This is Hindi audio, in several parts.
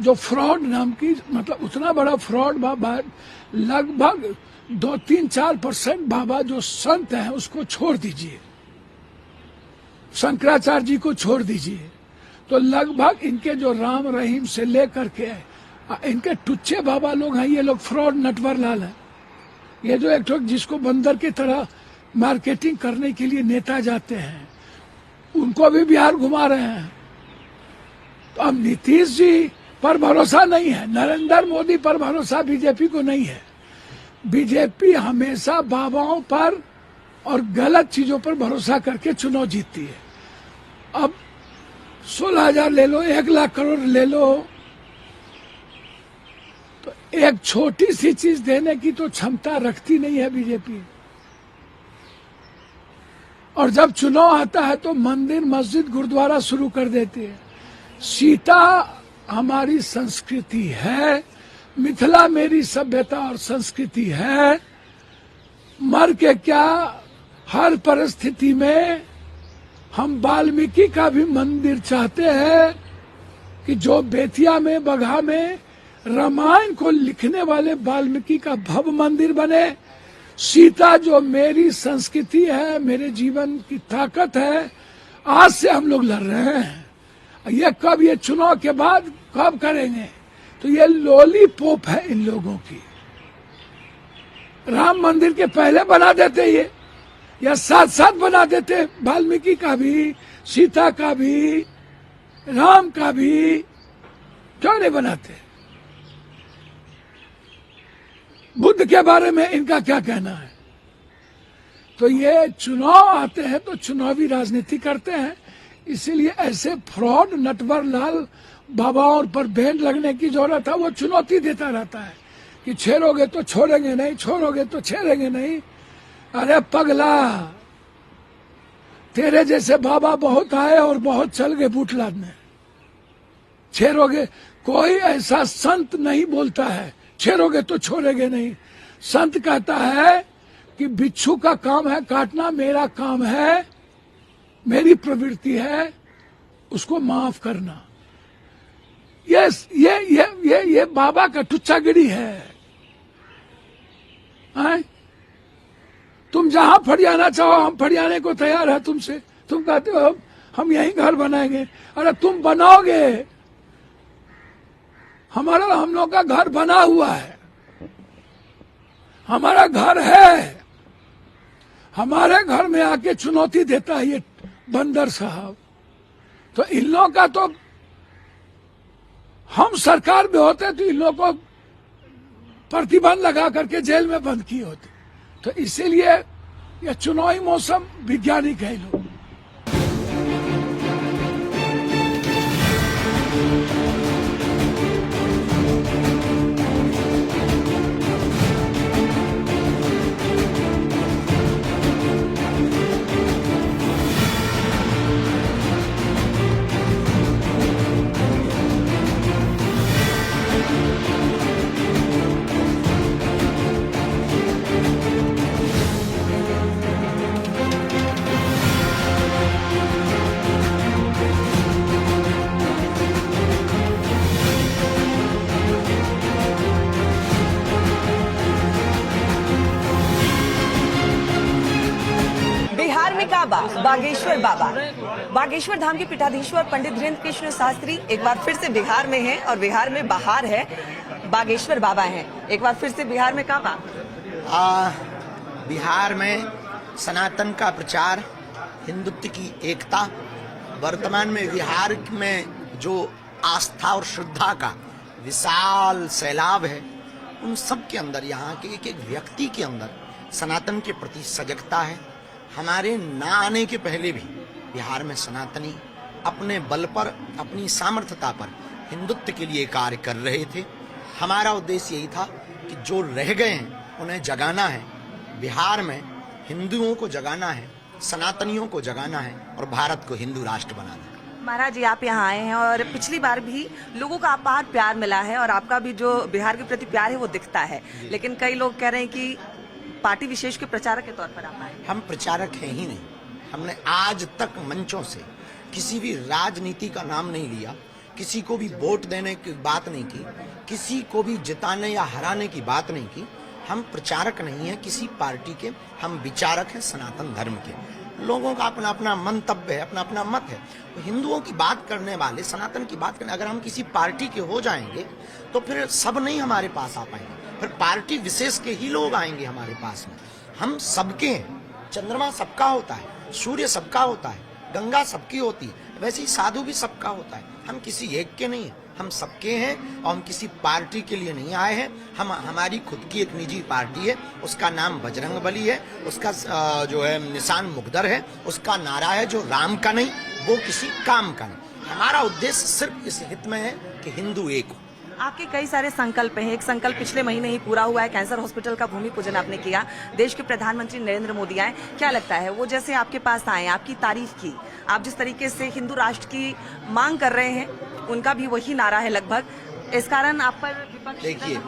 जो फ्रॉड नाम की, मतलब उतना बड़ा फ्रॉड बाबा, लगभग 2-3-4% बाबा जो संत हैं उसको छोड़ दीजिए, शंकराचार्य जी को छोड़ दीजिए, तो लगभग इनके जो राम रहीम से लेकर के इनके टुच्चे बाबा लोग हैं, ये लोग फ्रॉड नटवर लाल है। ये जो एक लोग जिसको बंदर की तरह मार्केटिंग करने के लिए नेता जाते हैं, उनको भी बिहार घुमा रहे हैं। तो अब नीतीश जी पर भरोसा नहीं है, नरेंद्र मोदी पर भरोसा बीजेपी को नहीं है। बीजेपी हमेशा बाबाओं पर और गलत चीजों पर भरोसा करके चुनाव जीतती है। अब 16,000 ले लो, 1 लाख करोड़ ले लो, तो एक छोटी सी चीज देने की तो क्षमता रखती नहीं है बीजेपी। और जब चुनाव आता है तो मंदिर मस्जिद गुरुद्वारा शुरू कर देती है। सीता हमारी संस्कृति है, मिथिला मेरी सभ्यता और संस्कृति है, मर के क्या, हर परिस्थिति में हम वाल्मीकि का भी मंदिर चाहते हैं कि जो बेतिया में, बगहा में रामायण को लिखने वाले वाल्मीकि का भव्य मंदिर बने। सीता जो मेरी संस्कृति है, मेरे जीवन की ताकत है, आज से हम लोग लड़ रहे हैं। ये कब, ये चुनाव के बाद कब करेंगे? तो ये लॉलीपॉप है इन लोगों की। राम मंदिर के पहले बना देते ये, या साथ साथ बना देते, वाल्मीकि का भी, सीता का भी, राम का भी, क्यों नहीं बनाते? बुद्ध के बारे में इनका क्या कहना है? तो ये चुनाव आते हैं तो चुनावी राजनीति करते हैं, इसीलिए ऐसे फ्रॉड नटवर लाल बाबाओं पर बैन लगने की जरूरत है। वो चुनौती देता रहता है कि छेड़ोगे तो छोड़ेंगे नहीं, छोड़ोगे तो छेड़ेंगे नहीं। अरे पगला, तेरे जैसे बाबा बहुत आए और बहुत चल गए बूट लादने। छेड़ोगे, कोई ऐसा संत नहीं बोलता है छेड़ोगे तो छोड़ेंगे नहीं। संत कहता है कि बिच्छू का काम है काटना, मेरा काम है, मेरी प्रवृत्ति है उसको माफ करना। ये बाबा का टुच्चागिरी है। तुम जहां फरियाना चाहो हम फरियाने को तैयार है तुमसे। तुम कहते हो हम यहीं घर बनाएंगे। अरे तुम बनाओगे, हम लोग का घर बना हुआ है, हमारा घर है। हमारे घर में आके चुनौती देता है ये बंदर साहब। तो इन लोगों का तो, हम सरकार में होते तो इन लोगों को प्रतिबंध लगा करके जेल में बंद किए होते। तो इसीलिए यह चुनावी मौसम वैज्ञानिक है लोग। काबा, बागेश्वर बाबा, बागेश्वर धाम के पीठाधीश्वर पंडित धीरेन्द्र कृष्ण शास्त्री एक बार फिर से बिहार में हैं और बिहार में बहार है, बागेश्वर बाबा हैं। एक बार फिर से बिहार में काबा। बिहार में सनातन का प्रचार, हिंदुत्व की एकता, वर्तमान में बिहार में जो आस्था और श्रद्धा का विशाल सैलाब है, उन सब के अंदर, यहाँ के एक एक व्यक्ति के अंदर सनातन के प्रति सजगता है। हमारे ना आने के पहले भी बिहार में सनातनी अपने बल पर, अपनी सामर्थ्यता पर हिंदुत्व के लिए कार्य कर रहे थे। हमारा उद्देश्य यही था कि जो रह गए हैं उन्हें जगाना है। बिहार में हिंदुओं को जगाना है, सनातनियों को जगाना है और भारत को हिंदू राष्ट्र बनाना है। महाराज जी, आप यहाँ आए हैं और पिछली बार भी लोगों का अपार प्यार मिला है और आपका भी जो बिहार के प्रति प्यार है वो दिखता है, लेकिन कई लोग कह रहे हैं कि पार्टी विशेष के प्रचारक के तौर पर आप आए। हम प्रचारक हैं ही नहीं। हमने आज तक मंचों से किसी भी राजनीति का नाम नहीं लिया किसी को भी वोट देने की बात नहीं की, किसी को भी जिताने या हराने की बात नहीं की। हम प्रचारक नहीं है किसी पार्टी के, हम विचारक हैं सनातन धर्म के। लोगों का अपना अपना मंतव्य है, अपना अपना मत है। तो हिंदुओं की बात करने वाले, सनातन की बात करने, अगर हम किसी पार्टी के हो जाएंगे तो फिर सब नहीं हमारे पास आ पाएंगे, फिर पार्टी विशेष के ही लोग आएंगे हमारे पास में। हम सबके हैं, चंद्रमा सबका होता है, सूर्य सबका होता है, गंगा सबकी होती है, वैसे ही साधु भी सबका होता है। हम किसी एक के नहीं हैं, हम सबके हैं और हम किसी पार्टी के लिए नहीं आए हैं। हमारी खुद की एक निजी पार्टी है, उसका नाम बजरंगबली है, उसका जो है निशान मुकद्दर है, उसका नारा है जो राम का नहीं वो किसी काम का नहीं। हमारा उद्देश्य सिर्फ इस हित में है कि हिंदू एक हो। आपके कई सारे संकल्प हैं। एक संकल्प पिछले महीने ही पूरा हुआ है, कैंसर हॉस्पिटल का भूमि पूजन आपने किया। देश के प्रधानमंत्री नरेंद्र मोदी आए, क्या लगता है वो जैसे आपके पास आए, आपकी तारीफ की, आप जिस तरीके से हिंदू राष्ट्र की मांग कर रहे हैं, उनका भी वही नारा है लगभग, इस कारण आप पर विपक्ष। देखिए,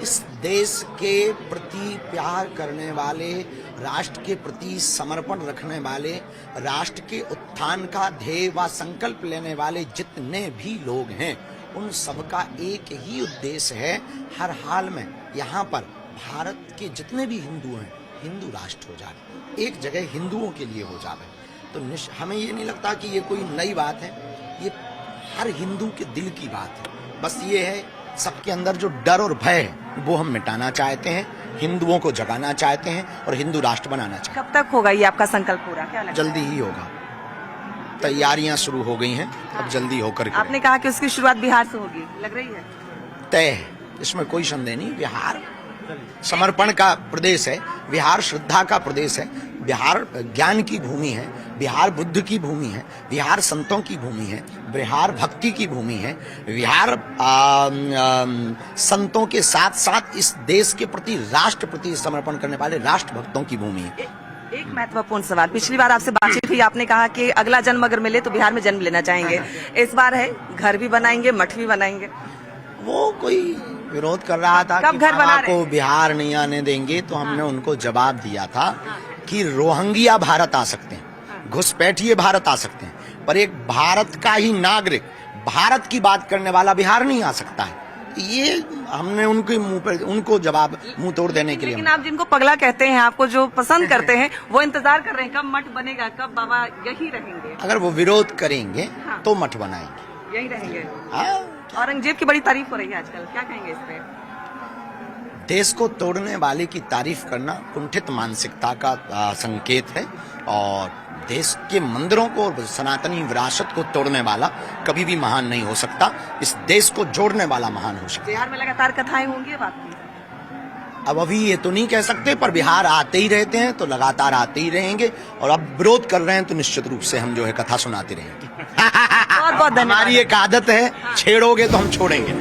इस देश के प्रति प्यार करने वाले, राष्ट्र के प्रति समर्पण रखने वाले, राष्ट्र के उत्थान का ध्येय व संकल्प लेने वाले जितने भी लोग हैं, उन सबका एक ही उद्देश्य है, हर हाल में यहाँ पर भारत के जितने भी हिंदू हैं, हिंदू राष्ट्र हो जाए, एक जगह हिंदुओं के लिए हो जाए। तो हमें ये नहीं लगता कि ये कोई नई बात है, ये हर हिंदू के दिल की बात है। बस ये है, सबके अंदर जो डर और भय है वो हम मिटाना चाहते हैं, हिंदुओं को जगाना चाहते हैं और हिंदू राष्ट्र बनाना चाहते हैं। कब तक होगा ये आपका संकल्प पूरा, क्या लगता है? जल्दी ही होगा, तैयारियां शुरू हो गई हैं, अब जल्दी होकर के। आपने कहा कि उसकी शुरुआत बिहार से होगी, लग रही है? तय है, इसमें कोई संदेह नहीं। बिहार समर्पण का प्रदेश है, बिहार श्रद्धा का प्रदेश है, बिहार ज्ञान की भूमि है, बिहार बुद्ध की भूमि है, बिहार संतों की भूमि है, बिहार भक्ति की भूमि है, बिहार संतों के साथ साथ इस देश के प्रति, राष्ट्र प्रति समर्पण करने वाले राष्ट्र भक्तों की भूमि है। एक महत्वपूर्ण सवाल, पिछली बार आपसे बातचीत हुई, आपने कहा कि अगला जन्म अगर मिले तो बिहार में जन्म लेना चाहेंगे। इस बार है घर भी बनाएंगे, मठ भी बनाएंगे। वो कोई विरोध कर रहा था कि बाबा को बिहार नहीं आने देंगे, तो हमने उनको जवाब दिया था कि रोहिंग्या भारत आ सकते हैं, घुसपैठिए भारत आ सकते हैं, पर एक भारत का ही नागरिक, भारत की बात करने वाला बिहार नहीं आ सकता है। ये हमने उनके मुंह पर, उनको जवाब मुंह तोड़ देने के लिए। लेकिन आप जिनको पगला कहते हैं, आपको जो पसंद करते हैं, वो इंतजार कर रहे हैं कब मठ बनेगा, कब बाबा यही रहेंगे। अगर वो विरोध करेंगे तो मठ बनाएंगे, यही रहेंगे। हाँ। औरंगजेब की बड़ी तारीफ हो रही है आजकल, क्या कहेंगे इस पे? देश को तोड़ने वाले की तारीफ करना कुंठित मानसिकता का संकेत है, और देश के मंदिरों को और सनातनी विरासत को तोड़ने वाला कभी भी महान नहीं हो सकता, इस देश को जोड़ने वाला महान हो सकता। बिहार में लगातार कथाएं होंगी बात की? अब अभी ये तो नहीं कह सकते, पर बिहार आते ही रहते हैं तो लगातार आते ही रहेंगे, और अब विरोध कर रहे हैं तो निश्चित रूप से हम जो है कथा सुनाते रहेंगे। बहुत बहुत धन्यवाद। हमारी एक आदत है, छेड़ोगे तो हम छोड़ेंगे।